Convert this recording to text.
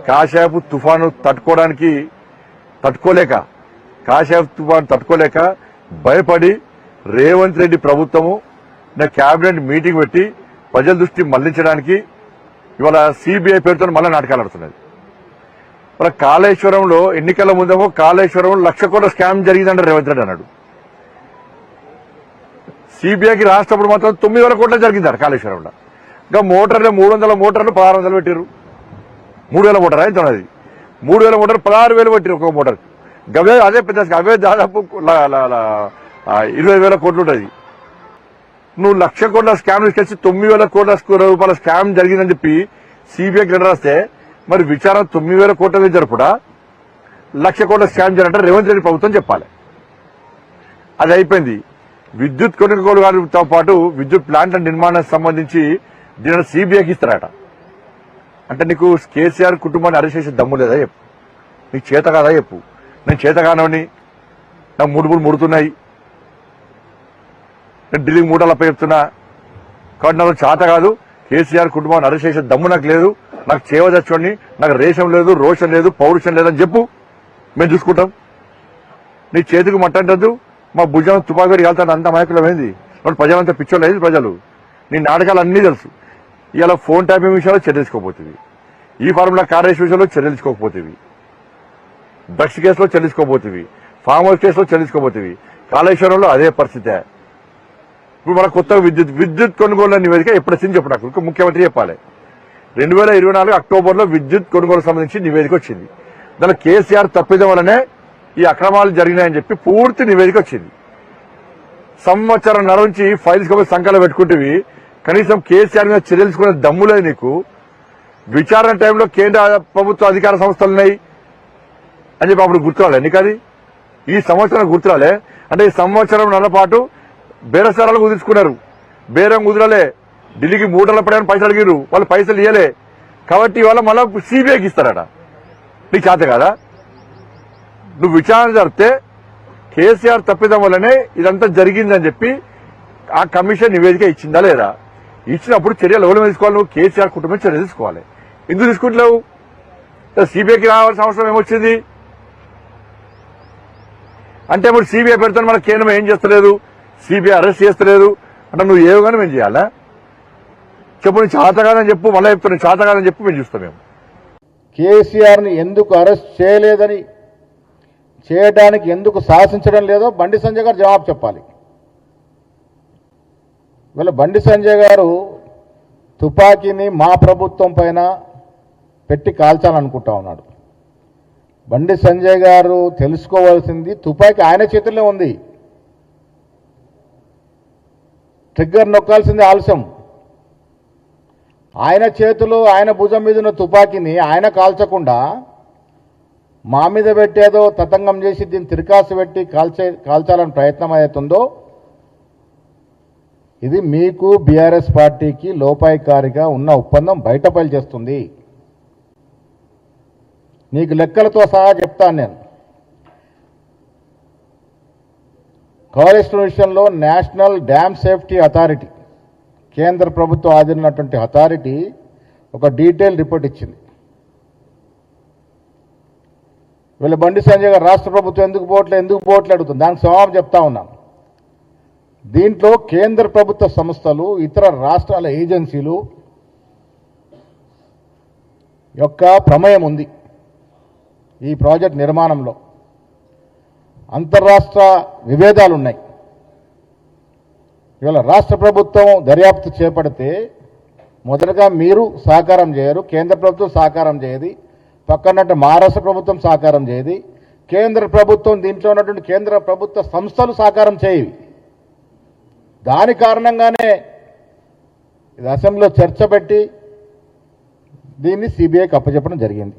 కాశాపు తుఫాను తట్టుకోలేక భయపడి రేవంత్ రెడ్డి ప్రభుత్వము నా కేబినెట్ మీటింగ్ పెట్టి ప్రజల దృష్టి మళ్లించడానికి ఇవాళ సిబిఐ పేరుతో మళ్ళీ నాటకాలు ఆడుతున్నది. మరి కాళేశ్వరంలో ఎన్నికల ముందేమో కాళేశ్వరంలో 1,00,000 కోట్ల స్కామ్ జరిగిందంటే రేవంత్ రెడ్డి అన్నాడు. సిబిఐకి రాష్ట్రప్పుడు మాత్రం 9,000 కోట్ల జరిగిందట కాళేశ్వరంలో. ఇంకా మోటార్లు 300 మోటార్లు 1600 పెట్టారు. 3,000 మోటార్ అయితే ఉన్నది. 3,000 మోటార్ 16,000 పెట్టారు ఒక మోటార్. గవే అదే పెద్ద అవే దాదాపు 20,000 కోట్లు ఉంటుంది. నువ్వు 1,00,000 కోట్ల స్కామ్ తీసుకొచ్చి 9,000 కోట్ల రూపాయల స్కామ్ జరిగిందని చెప్పి సిబిఐకి లెటర్ రాస్తే మరి విచారణ 9,000 కోట్ల జరుపుడా 1,00,000 కోట్ల స్కామ్ జరిగినట్టు రేవంత్ రెడ్డి ప్రభుత్వం చెప్పాలి. అది అయిపోయింది. విద్యుత్ కొనుగోలు గారితో పాటు విద్యుత్ ప్లాంట్ల నిర్మాణానికి సంబంధించి దీని సిబిఐకి ఇస్తారట. అంటే నీకు కేసీఆర్ కుటుంబాన్ని అరెస్ట్ చేసే దమ్ము లేదా చెప్పు, నీకు చేత కాదా చెప్పు. నేను చేత కానవని నాకు ముడుతున్నాయి, నేను ఢిల్లీ మూటలపై చెప్తున్నా కాబట్టి నాకు చేత కాదు. కేసీఆర్ కుటుంబాన్ని అరెస్ట్ చేసే దమ్ము నాకు లేదు, నాకు చేయవచ్చండి, నాకు రేషం లేదు, రోషం లేదు, పౌరుషం లేదని చెప్పు, మేము చూసుకుంటాం. నీ చేతికి మట్టంటద్దు, మా భుజం తుపాకీ వెళ్తాడు, అంత అమాయకులమైంది. ప్రజలంతా పిచ్చోళ్ళు లేదు. ప్రజలు నీ నాటకాలు అన్నీ తెలుసు. ఇలా ఫోన్ ట్యాపింగ్ విషయంలో చర్యలుకోపోతుంది, ఈ ఫార్ములా కారేష్ విషయంలో చర్యలుకోకపోతుంది, డ్రగ్స్ కేసులో చెల్లించుకోబోతుంది, ఫామ్ హౌస్ కేసులో చెల్లించుకోబోతుంది. కాళేశ్వరంలో అదే పరిస్థితే. ఇప్పుడు మన కొత్త విద్యుత్ కొనుగోలు నివేదిక ఎప్పుడు వచ్చింది చెప్పు నాకు, ముఖ్యమంత్రి చెప్పాలి. 2024 అక్టోబర్లో విద్యుత్ కొనుగోలు సంబంధించి నివేదిక వచ్చింది. దానిలో కేసీఆర్ తప్పిదం వల్లనే ఈ అక్రమాలు జరిగినాయని చెప్పి పూర్తి నివేదిక వచ్చింది. సంవత్సరంన్నర నుంచి ఫైల్స్ కాబట్టి సంఖ్యలో పెట్టుకుంటేవి కనీసం కేసీఆర్ మీద చర్యలుకునే దమ్ములేదు నీకు. విచారణ టైంలో కేంద్ర ప్రభుత్వ అధికార సంస్థలున్నాయి అని చెప్పి అప్పుడు గుర్తురాలే నీకు. అది ఈ సంవత్సరం గుర్తురాలే. అంటే ఈ సంవత్సరంన్నర పాటు బేరసారాలు కుదుర్చుకున్నారు. బేరం కుదరలే, ఢిల్లీకి మూటల పడని పైసలు అడిగారు, వాళ్ళు పైసలు ఇవ్వలే. కాబట్టి ఇవాళ మళ్ళా సిబిఐకి ఇస్తారట. నీకు చేత కదా. నువ్వు విచారణ జరిపితే కేసీఆర్ తప్పిదం వల్లనే ఇదంతా జరిగిందని చెప్పి ఆ కమిషన్ నివేదిక ఇచ్చిందా లేదా? ఇచ్చినప్పుడు చర్యలు ఎవరు తీసుకోవాలి? నువ్వు కేసీఆర్ కుటుంబం చర్య తీసుకోవాలి. ఎందుకు తీసుకుంటలేవు? సిబిఐకి రావాల్సిన అవసరం ఏమొచ్చింది అంటే ఇప్పుడు సిబిఐ పెడతాను మన కేంద్రం ఏం చేస్తలేదు, సిబిఐ అరెస్ట్ చేస్తలేదు అంటే నువ్వు ఏవగానే మేము చేయాలా చెప్పు. నువ్వు చేతగాదని చెప్పు, మళ్ళీ చెప్తాను చేతగాదని చెప్పు, మేము చూస్తాం. మేము కేసీఆర్ని ఎందుకు అరెస్ట్ చేయలేదని, చేయడానికి ఎందుకు శాసించడం లేదో బండి సంజయ్ గారు జవాబు చెప్పాలి. వీళ్ళ బండి సంజయ్ గారు తుపాకీని మా ప్రభుత్వం పైన పెట్టి కాల్చాలనుకుంటా ఉన్నాడు. బండి సంజయ్ గారు తెలుసుకోవాల్సింది, తుపాకీ ఆయన చేతుల్లో ఉంది, ట్రిగ్గర్ నొక్కాల్సింది ఆలస్యం. ఆయన చేతులు ఆయన భుజం మీద ఉన్న తుపాకీని ఆయన కాల్చకుండా మా మీద పెట్టేదో తతంగం చేసి దీన్ని తిరకాసు పెట్టి కాల్చాలని ప్రయత్నం అవుతుందో ఇది మీకు బీఆర్ఎస్ పార్టీకి లోపాయికారిగా ఉన్న ఒప్పందం బయటపల్లి చేస్తుంది. నీకు లెక్కలతో సహా చెప్తాను నేను. కాళేశ్వరం విషయంలో నేషనల్ డ్యామ్ సేఫ్టీ అథారిటీ, కేంద్ర ప్రభుత్వం ఆదినటువంటి అథారిటీ ఒక డీటెయిల్ రిపోర్ట్ ఇచ్చింది. వీళ్ళ బండి సంజయ్ గారు రాష్ట్ర ప్రభుత్వం ఎందుకు పోవట్లే అడుగుతుంది. దానికి జవాబు చెప్తా ఉన్నాను. దీంట్లో కేంద్ర ప్రభుత్వ సంస్థలు, ఇతర రాష్ట్రాల ఏజెన్సీలు యొక్క ప్రమేయం ఉంది ఈ ప్రాజెక్ట్ నిర్మాణంలో. అంతర్రాష్ట్ర విభేదాలు ఉన్నాయి. ఇవాళ రాష్ట్ర ప్రభుత్వం దర్యాప్తు చేపడితే మొదటగా మీరు సహకారం చేయరు, కేంద్ర ప్రభుత్వం సహకారం చేయదు, పక్కనట్టు మహారాష్ట్ర ప్రభుత్వం సహకారం చేయదు, కేంద్ర ప్రభుత్వం దీంట్లో ఉన్నటువంటి కేంద్ర ప్రభుత్వ సంస్థలు సహకారం చేయవి. దాని కారణంగానే ఇది అసెంబ్లీలో చర్చ పెట్టి దీన్ని సిబిఐకి అప్పచెప్పడం జరిగింది.